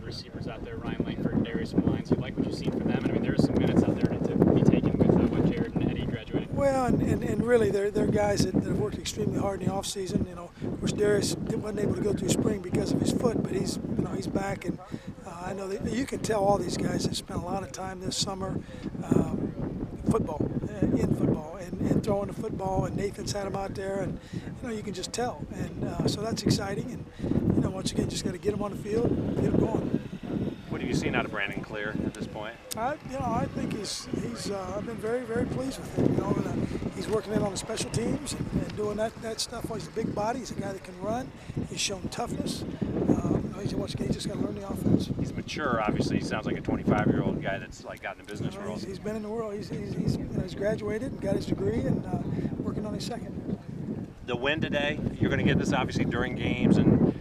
receivers out there, Ryan Langford, Darius Mines. You like what you've seen from them? And I mean, there's some minutes out there to be taken with Jared and Eddie graduating. Well, and really, they're guys that have worked extremely hard in the off season. You know, of course, Darius wasn't able to go through spring because of his foot, but he's back, and I know that you can tell all these guys have spent a lot of time this summer in football, and throwing the football. And Nathan's had them out there, and you can just tell. And so that's exciting. And once again, just got to get them on the field, and get them going. What have you seen out of Brandon Clear at this point? I think he's I've been very, very pleased with him. And, he's working in on the special teams and doing that stuff. He's a big body. He's a guy that can run. He's shown toughness. Once again, he's just got to learn the offense. He's mature, obviously. He sounds like a 25-year-old guy that's like got in the business world. He's been in the world. He's graduated and got his degree and working on his second. The win today, you're going to get this obviously during games, and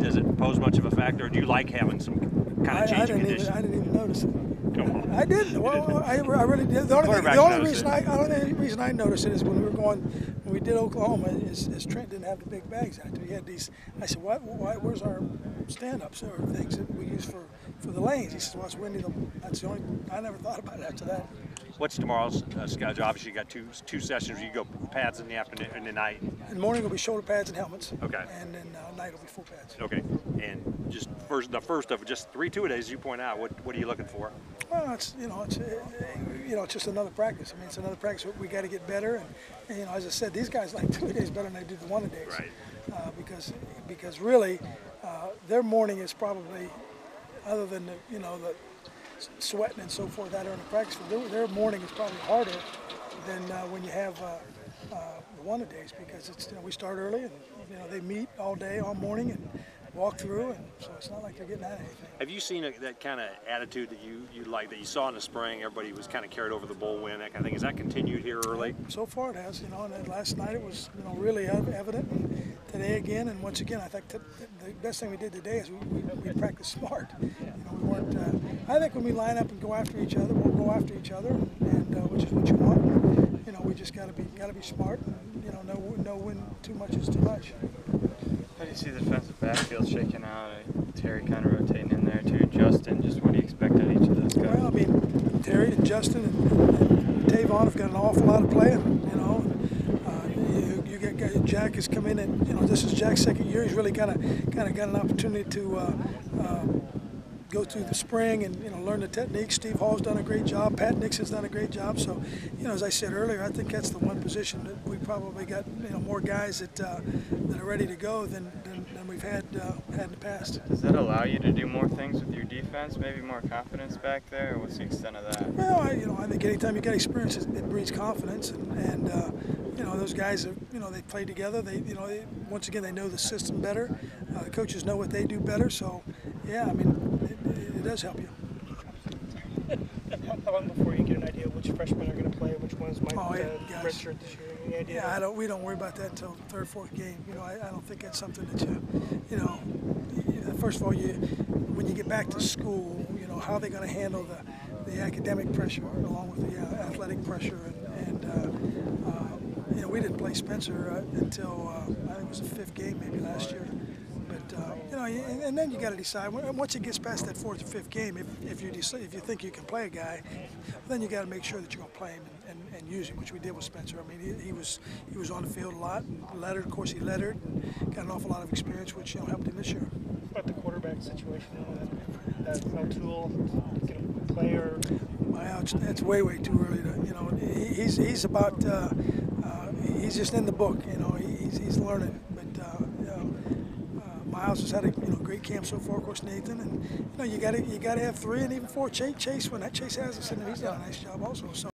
does it pose much of a factor? Or do you like having some kind of change in conditions? I didn't even notice it. Come on. I didn't. Well, I really did. The only reason I noticed it is when we did Oklahoma, is Trent didn't have the big bags out there. He had these. I said, where's our stand-ups or things that we use for the lanes? He said, well, it's windy. That's the only. I never thought about it after that. What's tomorrow's schedule? Obviously, you got two sessions. You go pads in the afternoon and the night. In the morning will be shoulder pads and helmets. Okay. And then night will be full pads. Okay. And just the first of just 3 2-a-days, you point out. What are you looking for? Well, it's just another practice. I mean, it's another practice. We got to get better, and as I said, these guys like 2-a-days better than they do the 1-a-days. Right. Because really, their morning is probably, other than the sweating and so forth out there in the practice field, their morning is probably harder than when you have the 1-a-days, because it's we start early and they meet all day, all morning, and walk through, and so it's not like they're getting out of anything. Have you seen that kind of attitude that you like, that you saw in the spring? Everybody was kind of carried over the bowl win, that kind of thing. Has that continued here early? So far it has, and then last night it was really evident, and today again, and once again, I think the best thing we did today is we practiced smart. We weren't. I think when we line up and go after each other, we'll go after each other, and which is what you want. We just got to be smart, and know when too much is too much. How do you see the defensive backfield shaking out? Terry kind of rotating in there too. Justin, just what do you expect out of each of those guys? Well, I mean, Terry and Justin and Tavon have got an awful lot of playing. You get Jack has come in, and this is Jack's second year. He's really kind of got an opportunity to go through the spring and learn the techniques. Steve Hall's done a great job. Pat Nixon's done a great job. So, as I said earlier, I think that's the one position that we probably got more guys that are ready to go than we've had in the past. Does that allow you to do more things with your defense? Maybe more confidence back there? Or what's the extent of that? Well, I think anytime you get experience, it breeds confidence, and those guys they play together. Once again, they know the system better. The coaches know what they do better. So, yeah, I mean, it does help you. How long before you get an idea which freshmen are going to play, which ones might redshirt this year? Any idea? Yeah, we don't worry about that until third, fourth game. I don't think that's something that first of all, when you get back to school, how they're going to handle the academic pressure along with the athletic pressure, and we didn't play Spencer until I think it was the 5th game maybe last year. But and then you got to decide once it gets past that 4th or 5th game, if you think you can play a guy, then you got to make sure that you're going to play him and use him, which we did with Spencer. I mean, he was on the field a lot, and lettered. Of course, he lettered and got an awful lot of experience, which helped him this year. What about the quarterback situation? That O'Toole can play, or well, it's way too early to he's about he's just in the book. He's learning, but Miles has had a great camp so far. Of course, Nathan, and you got to have 3 and even 4. Chase, when Chase has us in there, he's done a nice job also. So.